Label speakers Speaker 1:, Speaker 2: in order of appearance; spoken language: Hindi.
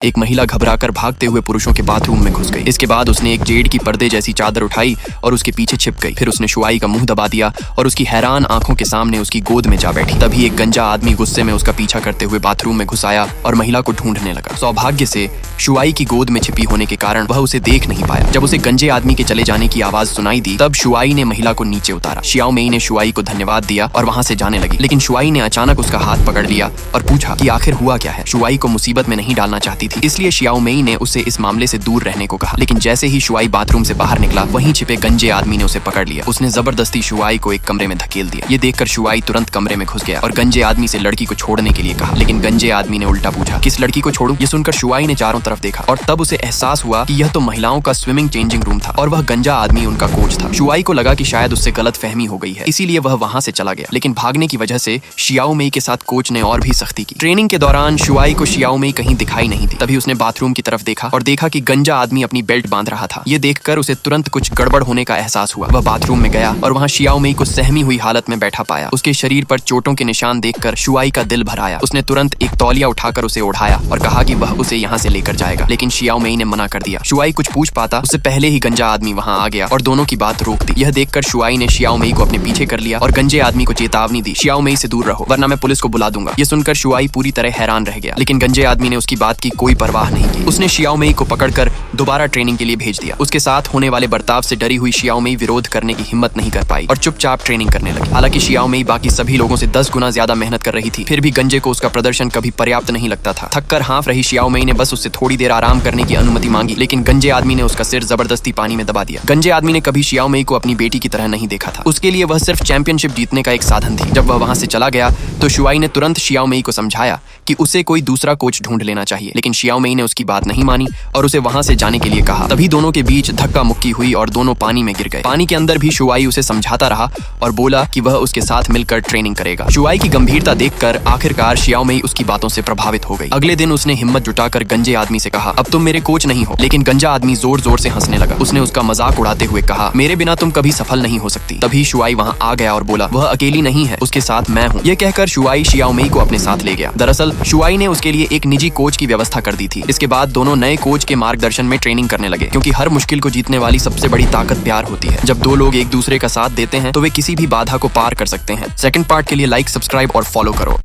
Speaker 1: एक महिला घबराकर भागते हुए पुरुषों के बाथरूम में घुस गई। इसके बाद उसने एक जेड की पर्दे जैसी चादर उठाई और उसके पीछे छिप गई। फिर उसने शुआई का मुंह दबा दिया और उसकी हैरान आंखों के सामने उसकी गोद में जा बैठी। तभी एक गंजा आदमी गुस्से में उसका पीछा करते हुए बाथरूम में घुस आया और महिला को ढूंढने लगा। सौभाग्य से शुआई की गोद में छिपी होने के कारण वह उसे देख नहीं पाया। जब उसे गंजे आदमी के चले जाने की आवाज सुनाई दी तब शुआई ने महिला को नीचे उतारा। शियाओ मेई ने शुआई को धन्यवाद दिया और वहां से जाने लगी, लेकिन शुआई ने अचानक उसका हाथ पकड़ लिया और पूछा कि आखिर हुआ क्या है। शुआई को मुसीबत में नहीं डालना चाहती थी, इसलिए शियाओ मेई ने उसे इस मामले से दूर रहने को कहा। लेकिन जैसे ही शुआई बाथरूम से बाहर निकला वहीं छिपे गंजे आदमी ने उसे पकड़ लिया। उसने जबरदस्ती शुआई को एक कमरे में धकेल दिया। ये देखकर शुआई तुरंत कमरे में घुस गया और गंजे आदमी से लड़की को छोड़ने के लिए कहा, लेकिन गंजे आदमी ने उल्टा पूछा, किस लड़की को छोड़ूं? ये सुनकर शुआई ने चारों तरफ देखा और तब उसे एहसास हुआ कि यह तो महिलाओं का स्विमिंग चेंजिंग रूम था और वह गंजा आदमी उनका कोच था। शुआई को लगा कि शायद उससे गलत फहमी हो गई है, इसीलिए वह वहां से चला गया। लेकिन भागने की वजह से शियाओ मेई के साथ कोच ने और भी सख्ती की। ट्रेनिंग के दौरान शुआई को शियाओ मेई कहीं दिखाई नहीं दी। तभी उसने बाथरूम की तरफ देखा और देखा कि गंजा आदमी अपनी बेल्ट बांध रहा था। ये देखकर उसे तुरंत कुछ गड़बड़ होने का एहसास हुआ। वह बाथरूम में गया और वहां शियाओ मेई को सहमी हुई हालत में बैठा पाया। उसके शरीर पर चोटों के निशान देखकर शुआई का दिल भर आया। उसने तुरंत एक तौलिया उठाकर उसे ओढ़ाया और कहा कि वह उसे यहाँ से लेकर जाएगा, लेकिन शियाओ मेई ने मना कर दिया। शुआई कुछ पूछ पाता उससे पहले ही गंजा आदमी वहां आ गया और दोनों की बात रोक दी। यह देखकर शुआई ने शियाओ मेई को अपने पीछे कर लिया और गंजे आदमी को चेतावनी दी, शियाओ मेई से दूर रहो वरना मैं पुलिस को बुला दूंगा। ये सुनकर शुआई पूरी तरह हैरान रह गया, लेकिन गंजे आदमी ने उसकी बात की कोई परवाह नहीं की। उसने शियाओ मेई को पकड़कर दोबारा ट्रेनिंग के लिए भेज दिया। उसके साथ होने वाले बर्ताव से डरी हुई शियाओ मेई विरोध करने की हिम्मत नहीं कर पाई और चुपचाप ट्रेनिंग करने लगी। हालांकि शियाओ मेई बाकी सभी लोगों से 10 गुना ज्यादा मेहनत कर रही थी, फिर भी गंजे को उसका प्रदर्शन कभी पर्याप्त नहीं लगता था। थककर हाँफ रही शियाओ मेई ने बस उससे थोड़ी देर आराम करने की अनुमति मांगी, लेकिन गंजे आदमी ने उसका सिर जबरदस्ती पानी में दबा दिया। गंजे आदमी ने कभी शियाओ मेई को अपनी बेटी की तरह नहीं देखा था। उसके लिए वह सिर्फ चैंपियनशिप जीतने का एक साधन थी। जब वह वहां से चला गया तो शुआई ने तुरंत शियाओ मेई को समझाया कि उसे कोई दूसरा कोच ढूंढ लेना चाहिए, लेकिन शियाओ मेई ने उसकी बात नहीं मानी और उसे वहां से जाने के लिए कहा। तभी दोनों के बीच धक्का मुक्की हुई और दोनों पानी में गिर गए। पानी के अंदर भी शुआई उसे समझाता रहा और बोला कि वह उसके साथ मिलकर ट्रेनिंग करेगा। शुआई की गंभीरता देखकर आखिरकार शियाओ मेई उसकी बातों से प्रभावित हो गई। अगले दिन उसने हिम्मत जुटाकर गंजे आदमी से कहा, अब तुम मेरे कोच नहीं हो। लेकिन गंजा आदमी जोर जोर से हंसने लगा। उसने उसका मजाक उड़ाते हुए कहा, मेरे बिना तुम कभी सफल नहीं हो सकती। तभी शुआई वहां आ गया और बोला, वह अकेली नहीं है, उसके साथ मैं हूँ। यह कहकर शुआई शियाओ मेई को अपने साथ ले गया। दरअसल शुआई ने उसके लिए एक निजी कोच की व्यवस्था कर दी थी। इसके बाद दोनों नए कोच के मार्गदर्शन में ट्रेनिंग करने लगे, क्योंकि हर मुश्किल को जीतने वाली सबसे बड़ी ताकत प्यार होती है। जब दो लोग एक दूसरे का साथ देते हैं तो वे किसी भी बाधा को पार कर सकते हैं। सेकंड पार्ट के लिए लाइक, सब्सक्राइब और फॉलो करो।